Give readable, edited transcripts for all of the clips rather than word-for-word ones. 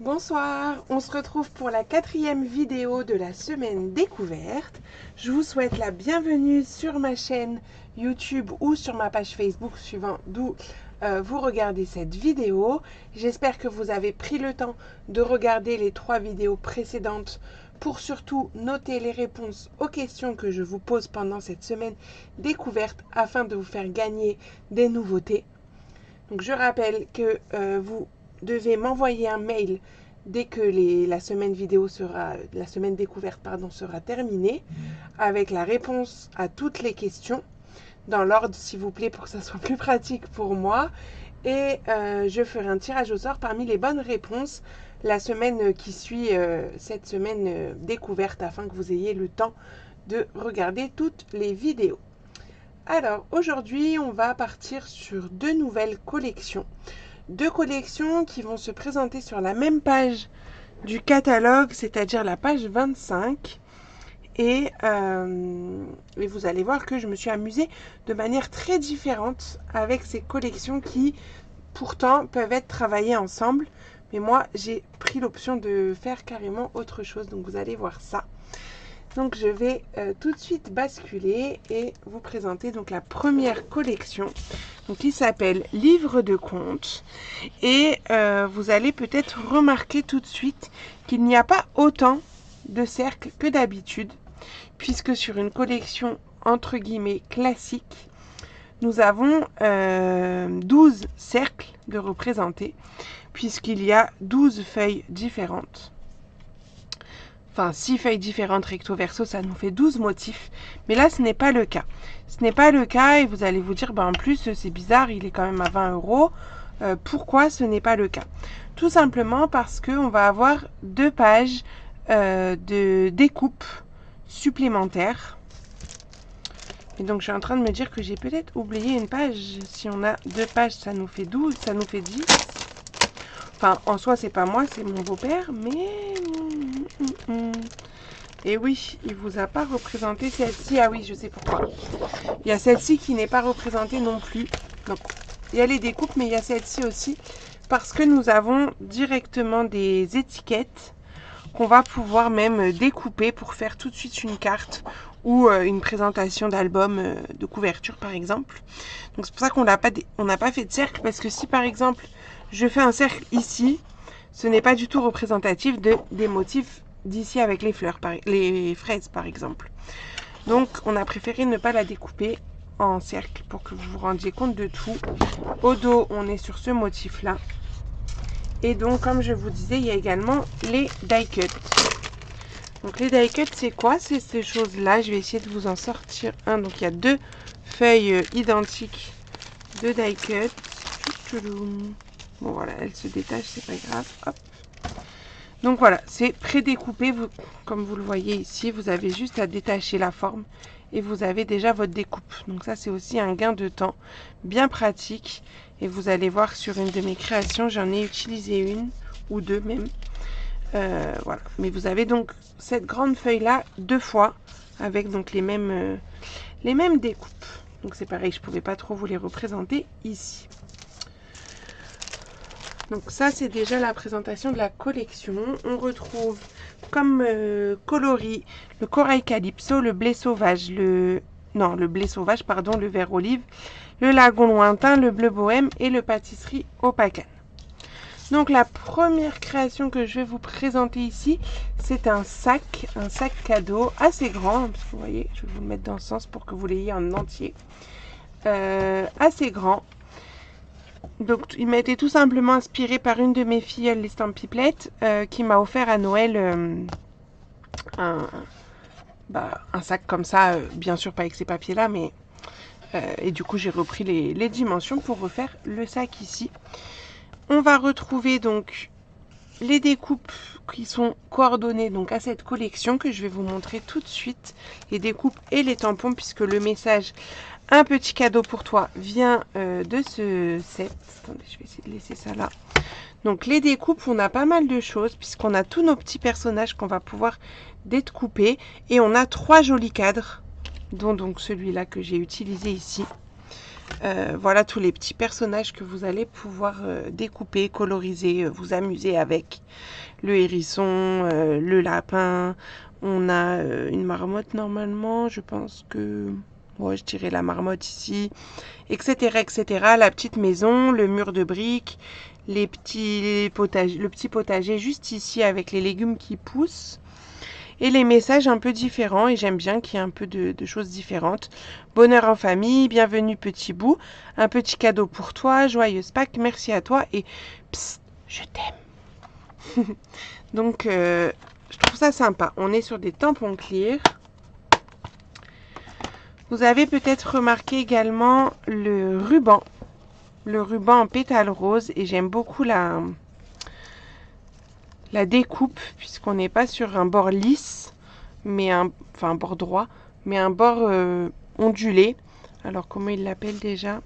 Bonsoir, on se retrouve pour la 4e vidéo de la semaine découverte. Je vous souhaite la bienvenue sur ma chaîne YouTube ou sur ma page Facebook suivant d'où vous regardez cette vidéo. J'espère que vous avez pris le temps de regarder les 3 vidéos précédentes pour surtout noter les réponses aux questions que je vous pose pendant cette semaine découverte afin de vous faire gagner des nouveautés. Donc je rappelle que vous devez m'envoyer un mail dès que la semaine découverte sera terminée, avec la réponse à toutes les questions, dans l'ordre s'il vous plaît pour que ça soit plus pratique pour moi. Et je ferai un tirage au sort parmi les bonnes réponses la semaine qui suit cette semaine découverte afin que vous ayez le temps de regarder toutes les vidéos. Alors aujourd'hui on va partir sur 2 nouvelles collections. 2 collections qui vont se présenter sur la même page du catalogue, c'est-à-dire la page 25. Et vous allez voir que je me suis amusée de manière très différente avec ces collections qui pourtant peuvent être travaillées ensemble. Mais moi j'ai pris l'option de faire carrément autre chose, donc vous allez voir ça. Donc je vais tout de suite basculer et vous présenter donc la première collection, donc qui s'appelle Livre de contes. Et vous allez peut-être remarquer tout de suite qu'il n'y a pas autant de cercles que d'habitude, puisque sur une collection entre guillemets classique, nous avons 12 cercles de représentés, puisqu'il y a 12 feuilles différentes. Enfin, 6 feuilles différentes recto verso, ça nous fait 12 motifs. Mais là, ce n'est pas le cas. Ce n'est pas le cas et vous allez vous dire, en plus, c'est bizarre, il est quand même à 20 €. Pourquoi ce n'est pas le cas? Tout simplement parce qu'on va avoir 2 pages de découpe supplémentaires. Et donc, je suis en train de me dire que j'ai peut-être oublié une page. Si on a 2 pages, ça nous fait 12, ça nous fait 10. Enfin, en soi, c'est pas moi, c'est mon beau-père, mais... Et oui, il vous a pas représenté celle-ci. Ah oui, je sais pourquoi. Il y a celle-ci qui n'est pas représentée non plus. Donc, il y a les découpes, mais il y a celle-ci aussi. Parce que nous avons directement des étiquettes qu'on va pouvoir même découper pour faire tout de suite une carte ou une présentation d'album de couverture, par exemple. Donc, c'est pour ça qu'on n'a pas fait de cercle. Parce que si, par exemple, je fais un cercle ici, ce n'est pas du tout représentatif des motifs d'ici avec les fleurs, les fraises par exemple. Donc on a préféré ne pas la découper en cercle pour que vous vous rendiez compte de tout. Au dos, on est sur ce motif là. Et donc comme je vous disais, il y a également les die cuts. Donc les die cuts, c'est quoi? C'est ces choses là. Je vais essayer de vous en sortir un. Donc il y a 2 feuilles identiques de die cut. Bon voilà, elle se détache, c'est pas grave. Hop. Donc voilà, c'est prédécoupé, comme vous le voyez ici, vous avez juste à détacher la forme et vous avez déjà votre découpe. Donc ça, c'est aussi un gain de temps bien pratique. Et vous allez voir sur une de mes créations, j'en ai utilisé une ou 2 même. Voilà, mais vous avez donc cette grande feuille-là 2 fois avec donc les mêmes découpes. Donc c'est pareil, je ne pouvais pas trop vous les représenter ici. Donc ça, c'est déjà la présentation de la collection. On retrouve comme coloris le corail calypso, le blé sauvage, le vert olive, le lagon lointain, le bleu bohème et le pâtisserie au pacane. Donc la première création que je vais vous présenter ici, c'est un sac cadeau assez grand, parce que vous voyez, je vais vous le mettre dans ce sens pour que vous l'ayez en entier, assez grand. Donc il m'a été tout simplement inspiré par une de mes filles, l'Estampipelette, qui m'a offert à Noël un sac comme ça, bien sûr pas avec ces papiers là, mais et du coup j'ai repris les dimensions pour refaire le sac ici. On va retrouver donc les découpes qui sont coordonnées donc à cette collection que je vais vous montrer tout de suite, les découpes et les tampons, puisque le message un petit cadeau pour toi vient de ce set. Attendez, je vais essayer de laisser ça là. Donc les découpes, on a pas mal de choses puisqu'on a tous nos petits personnages qu'on va pouvoir découper et on a 3 jolis cadres, dont donc celui-là que j'ai utilisé ici. Voilà tous les petits personnages que vous allez pouvoir découper, coloriser, vous amuser avec. Le hérisson, le lapin, on a une marmotte normalement, je pense que... Ouais, je dirais la marmotte ici, etc., etc. La petite maison, le mur de briques, le petit potager juste ici avec les légumes qui poussent. Et les messages un peu différents, et j'aime bien qu'il y ait un peu de choses différentes. Bonheur en famille, bienvenue petit bout, un petit cadeau pour toi, joyeuse Pâques, merci à toi et psst, je t'aime. Donc, je trouve ça sympa. On est sur des tampons clear. Vous avez peut-être remarqué également le ruban en pétales roses, et j'aime beaucoup la découpe, puisqu'on n'est pas sur un bord lisse, mais un bord droit, mais un bord ondulé. Alors comment il l'appelle déjà?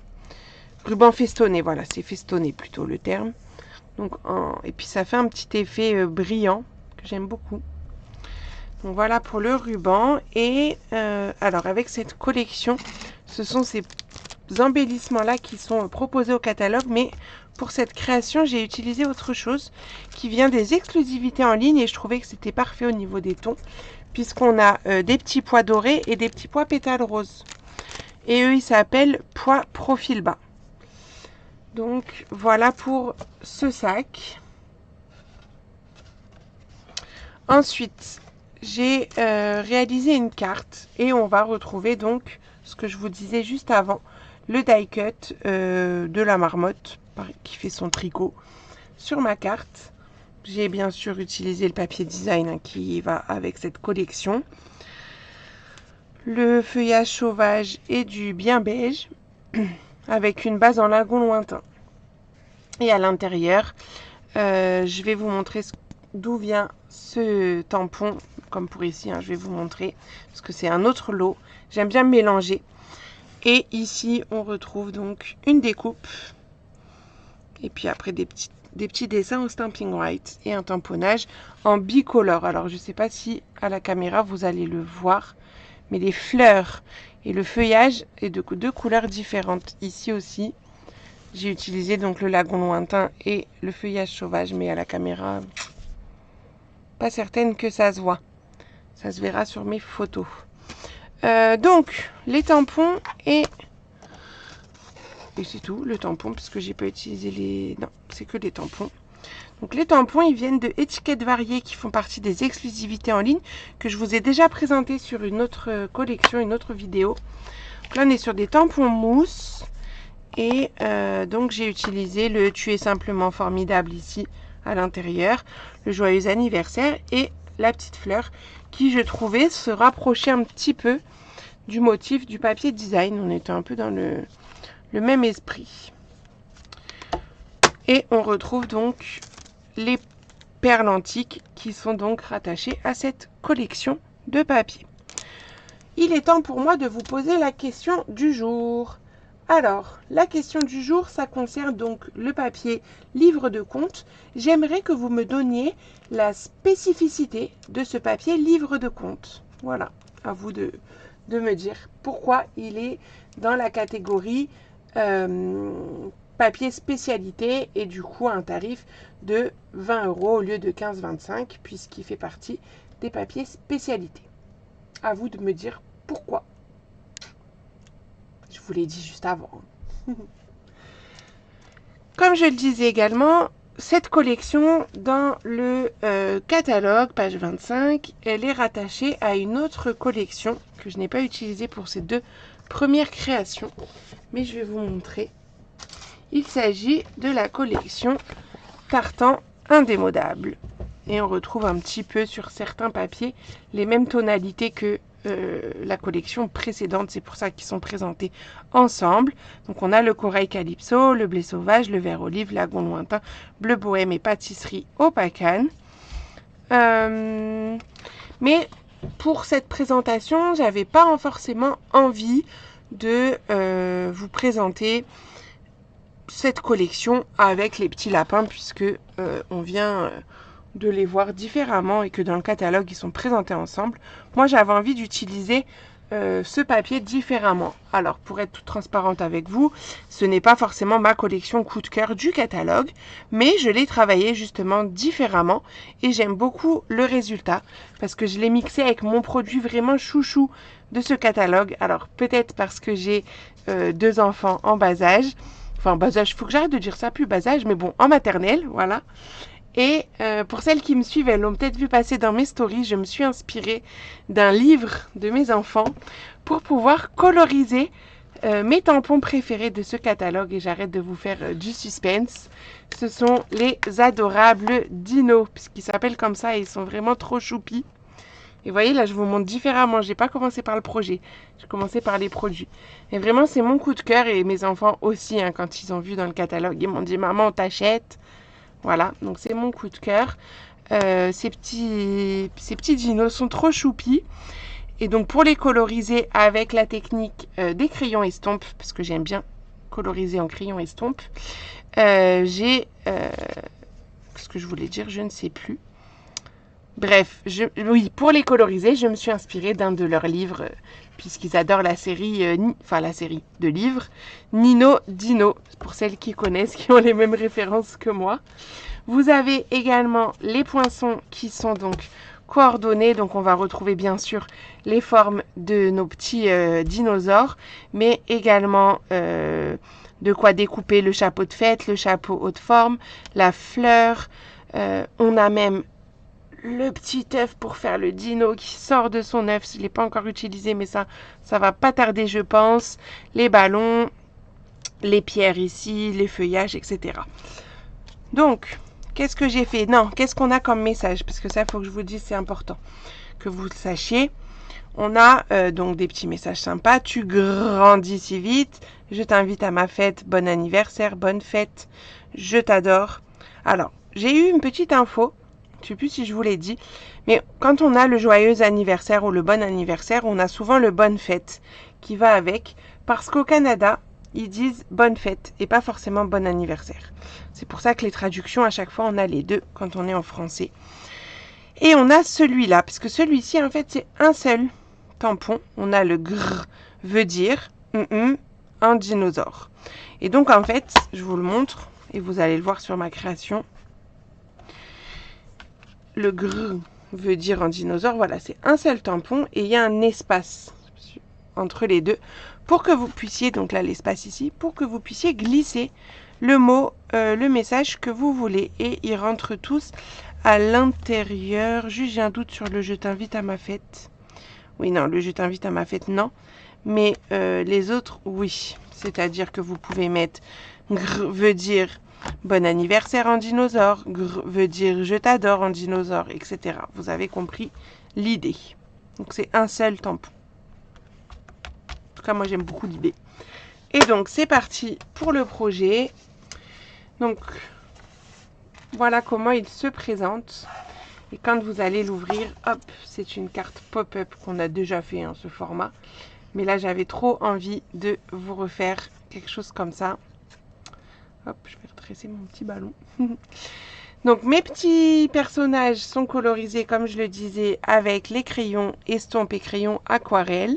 Ruban festonné, voilà, c'est festonné plutôt le terme. Donc, et puis ça fait un petit effet brillant que j'aime beaucoup. Donc voilà pour le ruban. Et alors avec cette collection, ce sont ces embellissements là qui sont proposés au catalogue, mais pour cette création j'ai utilisé autre chose qui vient des exclusivités en ligne, et je trouvais que c'était parfait au niveau des tons, puisqu'on a des petits pois dorés et des petits pois pétales roses, et eux ils s'appellent pois profil bas. Donc voilà pour ce sac. Ensuite j'ai réalisé une carte, et on va retrouver donc ce que je vous disais juste avant, le die cut de la marmotte qui fait son tricot sur ma carte. J'ai bien sûr utilisé le papier design qui va avec cette collection. Le feuillage sauvage est du bien beige avec une base en lagon lointain. Et à l'intérieur, je vais vous montrer d'où vient ce tampon, comme pour ici, je vais vous montrer, parce que c'est un autre lot. J'aime bien mélanger. Et ici, on retrouve donc une découpe. Et puis après, des petits dessins au stamping white et un tamponnage en bicolore. Alors, je ne sais pas si à la caméra, vous allez le voir, mais les fleurs et le feuillage est de deux couleurs différentes. Ici aussi, j'ai utilisé donc le lagon lointain et le feuillage sauvage, mais à la caméra, pas certaine que ça se voit. Ça se verra sur mes photos. Donc, les tampons et c'est tout, le tampon, puisque j'ai pas utilisé les... Non, c'est que les tampons. Donc les tampons, ils viennent de Étiquettes Variées, qui font partie des exclusivités en ligne, que je vous ai déjà présenté sur une autre collection, une autre vidéo. Donc là, on est sur des tampons mousse. Et donc j'ai utilisé le Tu es simplement formidable ici à l'intérieur, le joyeux anniversaire et la petite fleur, qui je trouvais se rapprochait un petit peu du motif du papier design. On était un peu dans le même esprit. Et on retrouve donc les perles antiques qui sont donc rattachées à cette collection de papier. Il est temps pour moi de vous poser la question du jour. Alors, la question du jour, ça concerne donc le papier livre de compte. J'aimerais que vous me donniez la spécificité de ce papier livre de compte. Voilà, à vous de me dire pourquoi il est dans la catégorie papier spécialité, et du coup un tarif de 20 € au lieu de 15,25 puisqu'il fait partie des papiers spécialité. À vous de me dire pourquoi. Je vous l'ai dit juste avant. Comme je le disais également, cette collection dans le catalogue, page 25, elle est rattachée à une autre collection que je n'ai pas utilisée pour ces deux premières créations, mais je vais vous montrer. Il s'agit de la collection Tartan Indémodable. Et on retrouve un petit peu sur certains papiers les mêmes tonalités que la collection précédente. C'est pour ça qu'ils sont présentés ensemble. Donc on a le corail calypso, le blé sauvage, le vert olive, lagon lointain, bleu bohème et pâtisserie au pacane. Mais pour cette présentation, j'avais pas forcément envie de vous présenter cette collection avec les petits lapins, puisque on vient de les voir différemment et que dans le catalogue ils sont présentés ensemble. Moi j'avais envie d'utiliser ce papier différemment. Alors, pour être toute transparente avec vous, ce n'est pas forcément ma collection coup de cœur du catalogue, mais je l'ai travaillé justement différemment et j'aime beaucoup le résultat parce que je l'ai mixé avec mon produit vraiment chouchou de ce catalogue. Alors, peut-être parce que j'ai 2 enfants en bas âge, enfin bas âge, il faut que j'arrête de dire ça, plus bas âge, mais bon, en maternelle, voilà. Et pour celles qui me suivent, elles l'ont peut-être vu passer dans mes stories, je me suis inspirée d'un livre de mes enfants pour pouvoir coloriser mes tampons préférés de ce catalogue. Et j'arrête de vous faire du suspense. Ce sont les adorables dinos, puisqu'ils s'appellent comme ça et ils sont vraiment trop choupis. Et vous voyez, là, je vous montre différemment. J'ai pas commencé par le projet, j'ai commencé par les produits. Et vraiment, c'est mon coup de cœur et mes enfants aussi, hein, quand ils ont vu dans le catalogue, ils m'ont dit « Maman, on t'achète ». Voilà, donc c'est mon coup de cœur. Ces petits dinos sont trop choupis. Et donc pour les coloriser avec la technique des crayons estompes, parce que j'aime bien coloriser en crayon estompe, j'ai... ce que je voulais dire, je ne sais plus. Bref, oui, pour les coloriser, je me suis inspirée d'un de leurs livres, puisqu'ils adorent la série, la série de livres, Nino Dino, pour celles qui connaissent, qui ont les mêmes références que moi. Vous avez également les poinçons qui sont donc coordonnés, donc on va retrouver bien sûr les formes de nos petits dinosaures, mais également de quoi découper le chapeau de fête, le chapeau haute forme, la fleur, on a même le petit œuf pour faire le dino qui sort de son œuf. Je ne l'ai pas encore utilisé, mais ça va pas tarder, je pense. Les ballons, les pierres ici, les feuillages, etc. Donc, qu'est-ce que j'ai fait? Non, qu'est-ce qu'on a comme message? Parce que ça, il faut que je vous dise, c'est important que vous le sachiez. On a donc des petits messages sympas. Tu grandis si vite. Je t'invite à ma fête. Bon anniversaire, bonne fête. Je t'adore. Alors, j'ai eu une petite info. Je ne sais plus si je vous l'ai dit, mais quand on a le joyeux anniversaire ou le bon anniversaire, on a souvent le bonne fête qui va avec, parce qu'au Canada, ils disent bonne fête et pas forcément bon anniversaire. C'est pour ça que les traductions, à chaque fois, on a les deux quand on est en français. Et on a celui-là, parce que celui-ci, en fait, c'est un seul tampon. On a le gr, veut dire un dinosaure. Et donc, en fait, je vous le montre, et vous allez le voir sur ma création. Le gr veut dire un dinosaure, voilà, c'est un seul tampon et il y a un espace entre les deux pour que vous puissiez, donc là l'espace ici, pour que vous puissiez glisser le mot, le message que vous voulez et ils rentrent tous à l'intérieur. Juste j'ai un doute sur le je t'invite à ma fête. Oui, non, le je t'invite à ma fête, non. Mais les autres, oui. C'est-à-dire que vous pouvez mettre gr veut dire bon anniversaire en dinosaure, gr veut dire je t'adore en dinosaure, etc. Vous avez compris l'idée. Donc c'est un seul tampon. En tout cas, moi j'aime beaucoup l'idée. Et donc c'est parti pour le projet. Donc voilà comment il se présente. Et quand vous allez l'ouvrir, hop, c'est une carte pop-up qu'on a déjà fait en ce format. Mais là j'avais trop envie de vous refaire quelque chose comme ça. Hop, je vais redresser mon petit ballon. Donc mes petits personnages sont colorisés, comme je le disais, avec les crayons estompes et crayons aquarelle.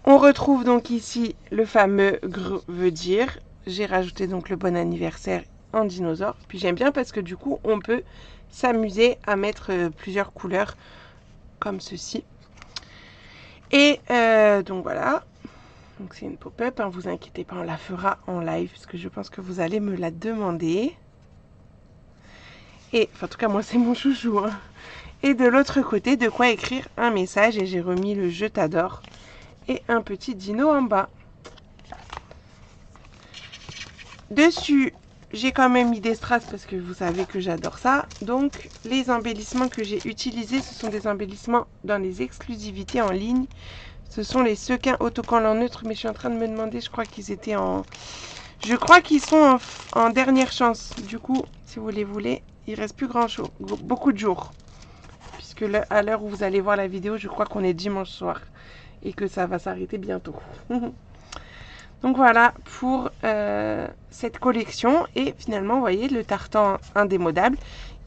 On retrouve donc ici le fameux gr veut dire. J'ai rajouté donc le bon anniversaire en dinosaure. Puis j'aime bien parce que du coup, on peut s'amuser à mettre plusieurs couleurs comme ceci. Et donc voilà. Donc c'est une pop-up, hein, vous inquiétez pas, on la fera en live parce que je pense que vous allez me la demander. Et enfin, en tout cas, moi c'est mon chouchou. Hein. Et de l'autre côté, de quoi écrire un message et j'ai remis le je t'adore et un petit dino en bas. Dessus, j'ai quand même mis des strass parce que vous savez que j'adore ça. Donc les embellissements que j'ai utilisés, ce sont des embellissements dans les exclusivités en ligne. Ce sont les sequins autocollants neutres, mais je suis en train de me demander, je crois qu'ils étaient en... Je crois qu'ils sont en dernière chance. Du coup, si vous les voulez, il reste plus grand chose, beaucoup de jours. Puisque là, à l'heure où vous allez voir la vidéo, je crois qu'on est dimanche soir. Et que ça va s'arrêter bientôt. Donc voilà pour cette collection. Et finalement, vous voyez, le tartan indémodable,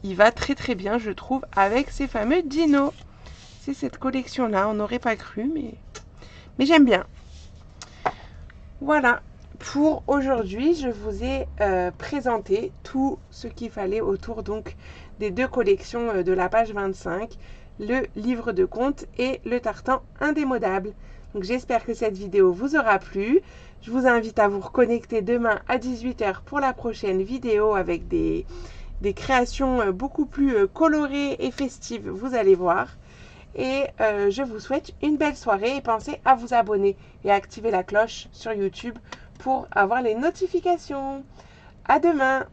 il va très très bien, je trouve, avec ces fameux dinos. C'est cette collection-là, on n'aurait pas cru, mais Mais j'aime bien. Voilà, pour aujourd'hui, je vous ai présenté tout ce qu'il fallait autour donc des deux collections de la page 25, le livre de contes et le tartan indémodable. Donc j'espère que cette vidéo vous aura plu. Je vous invite à vous reconnecter demain à 18 h pour la prochaine vidéo avec des créations beaucoup plus colorées et festives, vous allez voir. Et je vous souhaite une belle soirée et pensez à vous abonner et à activer la cloche sur YouTube pour avoir les notifications. À demain!